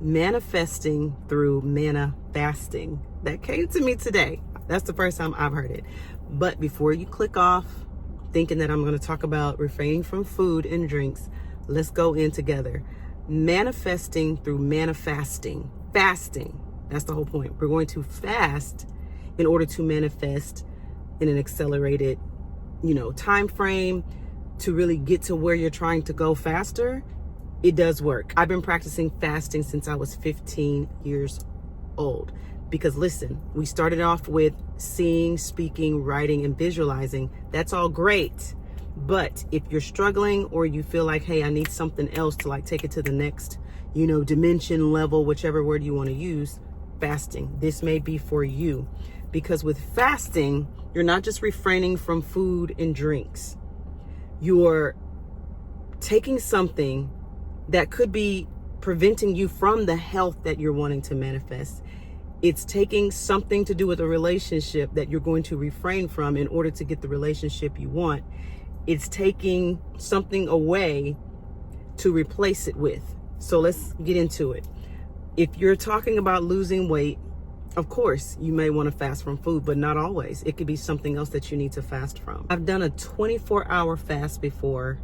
Manifesting through ManiFASTing. That came to me today. That's the first time I've heard it. But before you click off thinking that I'm going to talk about refraining from food and drinks, let's go in together. Manifesting through ManiFASTing. Fasting. That's the whole point. We're going to fast in order to manifest in an accelerated, time frame to really get to where you're trying to go faster. It does work. I've been practicing fasting since I was 15 years old. Because listen, we started off with seeing, speaking, writing, and visualizing. That's all great. But if you're struggling or you feel like, hey, I need something else to take it to the next, dimension, level, whichever word you want to use, fasting. This may be for you. Because with fasting, you're not just refraining from food and drinks. You're taking something that could be preventing you from the health that you're wanting to manifest. It's taking something to do with a relationship that you're going to refrain from in order to get the relationship you want. It's taking something away to replace it with. So let's get into it. If you're talking about losing weight, of course, you may want to fast from food, but not always. It could be something else that you need to fast from. I've done a 24-hour fast before,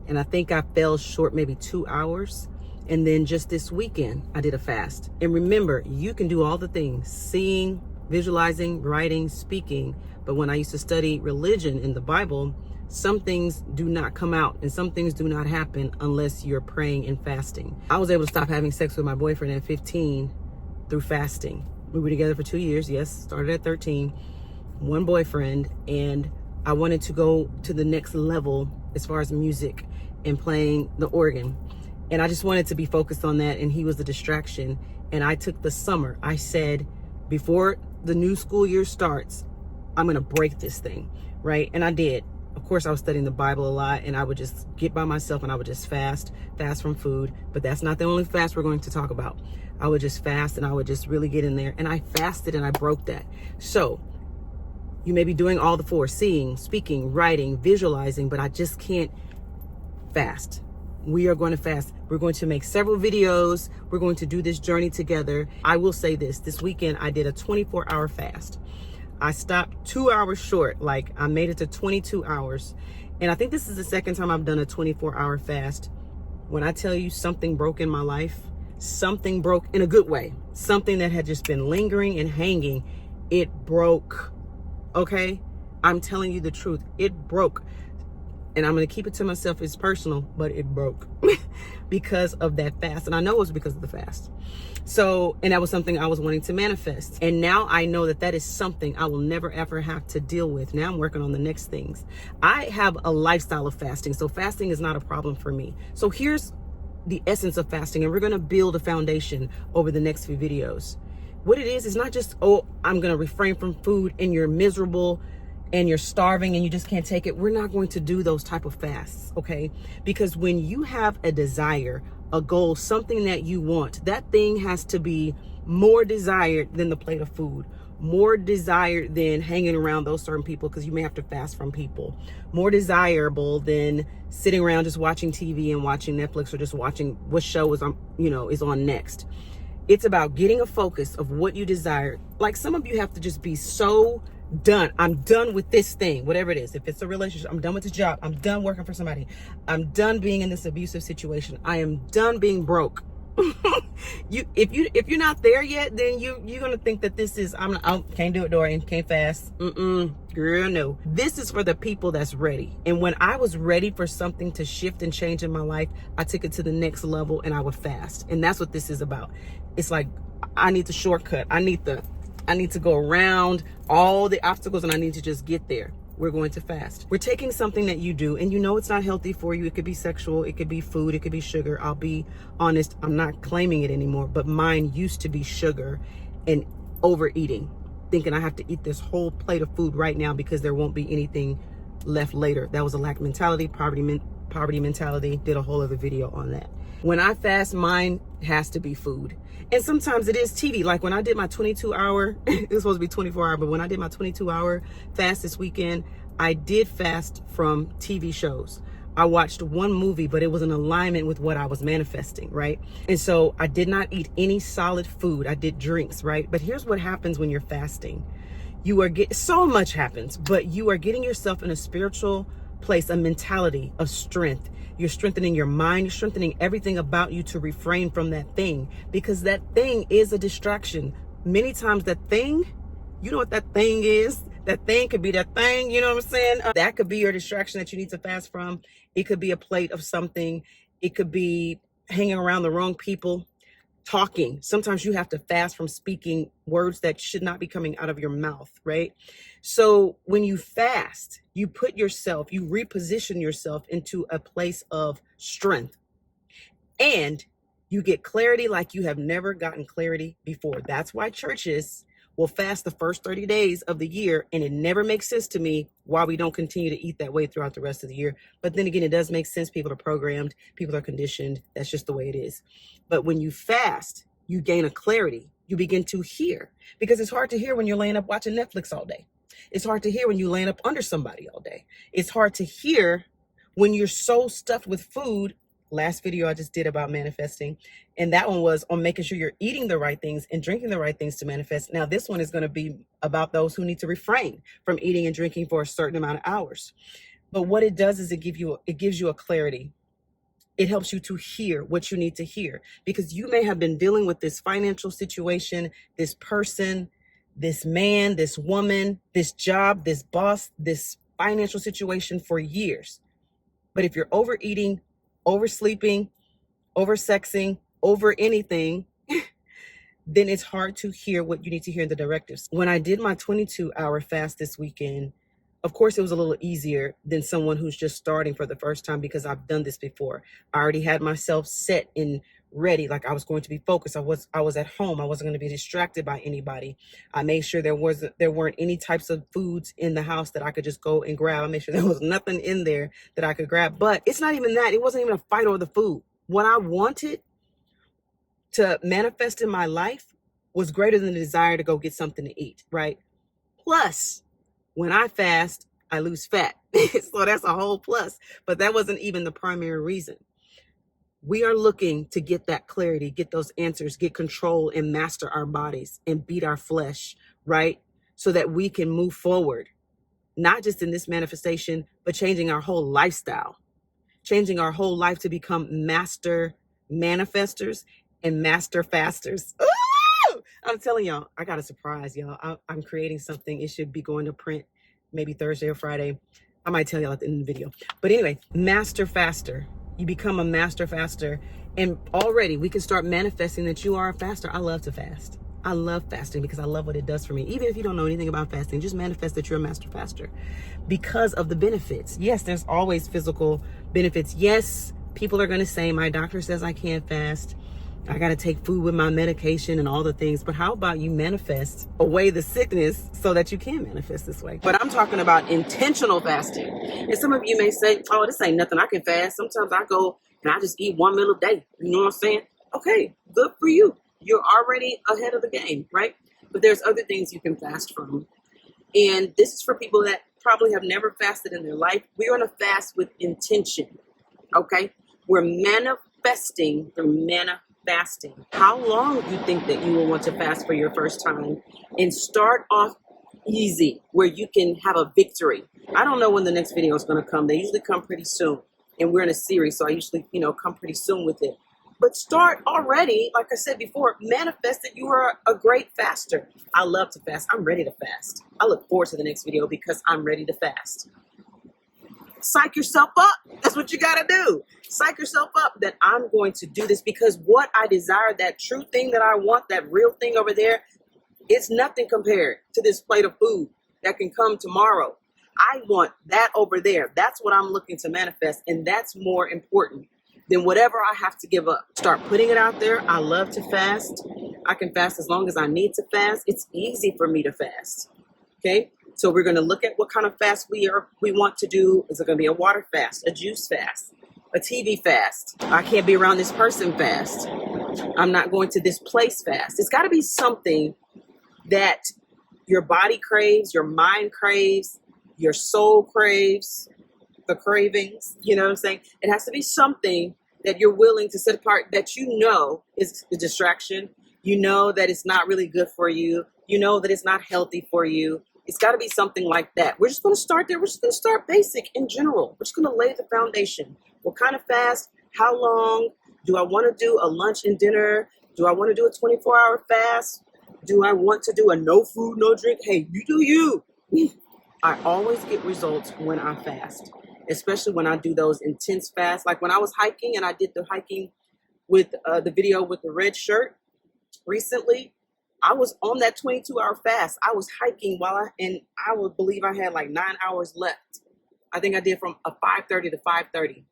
and I think I fell short maybe 2 hours. And then just this weekend, I did a fast. And remember, you can do all the things: seeing, visualizing, writing, speaking. But when I used to study religion in the Bible, some things do not come out and some things do not happen unless you're praying and fasting. I was able to stop having sex with my boyfriend at 15 through fasting. We were together for 2 years. Yes, started at 13. One boyfriend. And I wanted to go to the next level as far as music and playing the organ. And I just wanted to be focused on that. And he was the distraction. And I took the summer. I said, before the new school year starts, I'm going to break this thing. Right. And I did. Of course, I was studying the Bible a lot, and I would just get by myself and I would just fast from food. But that's not the only fast we're going to talk about. I would just fast and I would just really get in there, and I fasted and I broke that. So you may be doing all the four: seeing, speaking, writing, visualizing, but I just can't fast. We are going to fast. We're going to make several videos. We're going to do this journey together. I will say this weekend, I did a 24-hour fast. I stopped 2 hours short. I made it to 22 hours. And I think this is the second time I've done a 24-hour fast. When I tell you something broke in my life, something broke in a good way. Something that had just been lingering and hanging, it broke. Okay? I'm telling you the truth. It broke. And I'm going to keep it to myself. It's personal, but it broke because of that fast. And I know it was because of the fast. And that was something I was wanting to manifest. And now I know that is something I will never, ever have to deal with. Now I'm working on the next things. I have a lifestyle of fasting. So fasting is not a problem for me. So here's the essence of fasting. And we're going to build a foundation over the next few videos. What it is not just, I'm going to refrain from food and you're miserable and you're starving and you just can't take it. We're not going to do those type of fasts, okay? Because when you have a desire, a goal, something that you want, that thing has to be more desired than the plate of food, more desired than hanging around those certain people, because you may have to fast from people, more desirable than sitting around just watching TV and watching Netflix or just watching what show is on next. It's about getting a focus of what you desire. Some of you have to just be so done. I'm done with this thing, whatever it is. If it's a relationship, I'm done with this job. I'm done working for somebody. I'm done being in this abusive situation. I am done being broke. If you're not there yet, then you're gonna think that this is I can't do it, Dorian. Can't fast. Girl, no. This is for the people that's ready. And when I was ready for something to shift and change in my life, I took it to the next level and I would fast. And that's what this is about. It's like I need the shortcut. I need to go around all the obstacles and I need to just get there. We're going to fast. We're taking something that you do and it's not healthy for you. It could be sexual, it could be food, it could be sugar. I'll be honest, I'm not claiming it anymore, but mine used to be sugar and overeating, thinking I have to eat this whole plate of food right now because there won't be anything left later. That was a lack mentality, poverty mentality. Did a whole other video on that. When I fast, mine has to be food. And sometimes it is TV. Like when I did my 22-hour, it was supposed to be 24-hour, but when I did my 22-hour fast this weekend, I did fast from TV shows. I watched one movie, but it was in alignment with what I was manifesting, right? And so I did not eat any solid food. I did drinks, right? But here's what happens when you're fasting. So much happens, but you are getting yourself in a spiritual place, a mentality of strength. You're strengthening your mind. You're strengthening everything about you to refrain from that thing, because that thing is a distraction. Many times that thing, you know what that thing is? That thing could be that thing, you know what I'm saying? That could be your distraction that you need to fast from. It could be a plate of something. It could be hanging around the wrong people, talking. Sometimes you have to fast from speaking words that should not be coming out of your mouth, right? So when you fast, you reposition yourself into a place of strength, and you get clarity like you have never gotten clarity before. That's why churches will fast the first 30 days of the year, and it never makes sense to me why we don't continue to eat that way throughout the rest of the year. But then again, it does make sense. People are programmed, people are conditioned. That's just the way it is. But when you fast, you gain a clarity. You begin to hear, because it's hard to hear when you're laying up watching Netflix all day. It's hard to hear when you're laying up under somebody all day. It's hard to hear when you're so stuffed with food. Last video I just did about manifesting, and that one was on making sure you're eating the right things and drinking the right things to manifest. Now this one is going to be about those who need to refrain from eating and drinking for a certain amount of hours. But what it does is it gives you a clarity. It helps you to hear what you need to hear, because you may have been dealing with this financial situation, this person, this man, this woman, this job, this boss, this financial situation for years. But if you're overeating, oversleeping, oversexing, over anything, then it's hard to hear what you need to hear in the directives. When I did my 22-hour fast this weekend, of course, it was a little easier than someone who's just starting for the first time, because I've done this before. I already had myself set and ready, like I was going to be focused. I was at home. I wasn't going to be distracted by anybody. I made sure there weren't any types of foods in the house that I could just go and grab. I made sure there was nothing in there that I could grab. But it's not even that. It wasn't even a fight over the food. What I wanted to manifest in my life was greater than the desire to go get something to eat, right? Plus, when I fast, I lose fat. So that's a whole plus. But that wasn't even the primary reason. We are looking to get that clarity, get those answers, get control, and master our bodies and beat our flesh, right? So that we can move forward, not just in this manifestation, but changing our whole lifestyle, changing our whole life to become master manifestors and master fasters. Ooh! I'm telling y'all, I got a surprise, y'all. I'm creating something. It should be going to print maybe Thursday or Friday. I might tell y'all at the end of the video. But anyway, master faster. You become a master faster, and already we can start manifesting that you are a faster. I love to fast. I love fasting because I love what it does for me. Even if you don't know anything about fasting, just manifest that you're a master faster because of the benefits. Yes, there's always physical benefits. Yes, people are going to say, my doctor says I can't fast. I got to take food with my medication and all the things. But how about you manifest away the sickness so that you can manifest this way? But I'm talking about intentional fasting. And some of you may say, oh, this ain't nothing. I can fast. Sometimes I go and I just eat one meal a day. You know what I'm saying? Okay, good for you. You're already ahead of the game, right? But there's other things you can fast from. And this is for people that probably have never fasted in their life. We're on a fast with intention, okay? We're manifesting through manifesting. How long do you think that you will want to fast for your first time? And start off easy, where you can have a victory. I don't know when the next video is going to come. They usually come pretty soon. And we're in a series, so I usually, come pretty soon with it. But start already, like I said before, manifest that you are a great faster. I love to fast. I'm ready to fast. I look forward to the next video because I'm ready to fast. Psych yourself up. That's what you got to do. Psych yourself up that I'm going to do this because what I desire, that true thing that I want, that real thing over there, it's nothing compared to this plate of food that can come tomorrow. I want that over there. That's what I'm looking to manifest, and that's more important than whatever I have to give up. Start putting it out there. I love to fast. I can fast as long as I need to fast. It's easy for me to fast. Okay? So we're going to look at what kind of fast we want to do. Is it going to be a water fast, a juice fast, a TV fast? I can't be around this person fast. I'm not going to this place fast. It's got to be something that your body craves, your mind craves, your soul craves. the cravings. You know what I'm saying? It has to be something that you're willing to set apart, that you know is a distraction. You know that it's not really good for you. You know that it's not healthy for you. It's got to be something like that. We're just going to start there. We're just going to start basic in general. We're just going to lay the foundation. What kind of fast? How long? Do I want to do a lunch and dinner? Do I want to do a 24-hour fast? Do I want to do a no food, no drink? Hey, you do you. I always get results when I fast, especially when I do those intense fasts. Like when I was hiking and I did the hiking with the video with the red shirt recently, I was on that 22-hour fast. I was hiking and I would believe I had like 9 hours left. I think I did from 5:30 to 5:30.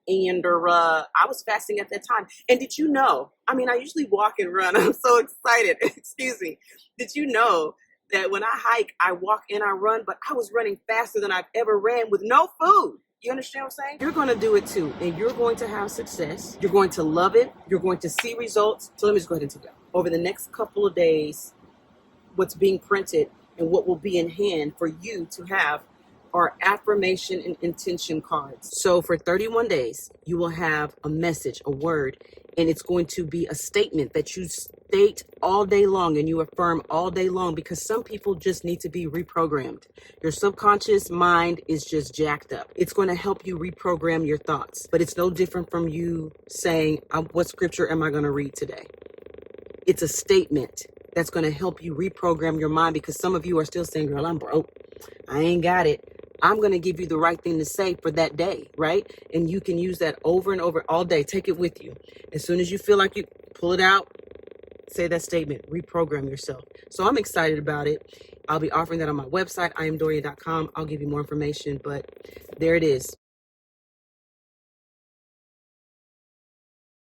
And I was fasting at that time. And did you know, I mean, I usually walk and run. I'm so excited. Excuse me. Did you know that when I hike, I walk and I run, but I was running faster than I've ever ran with no food? You understand what I'm saying? You're going to do it too, and you're going to have success. You're going to love it. You're going to see results. So let me just go ahead and tell you. Over the next couple of days, what's being printed and what will be in hand for you to have are affirmation and intention cards. So for 31 days, you will have a message, a word, and it's going to be a statement that you state all day long and you affirm all day long, because some people just need to be reprogrammed. Your subconscious mind is just jacked up. It's going to help you reprogram your thoughts, but it's no different from you saying, what scripture am I going to read today? It's a statement that's going to help you reprogram your mind, because some of you are still saying, girl, I'm broke. I ain't got it. I'm going to give you the right thing to say for that day, right? And you can use that over and over all day. Take it with you. As soon as you feel like you pull it out, say that statement, reprogram yourself. So I'm excited about it. I'll be offering that on my website, IamDoria.com. I'll give you more information, but there it is.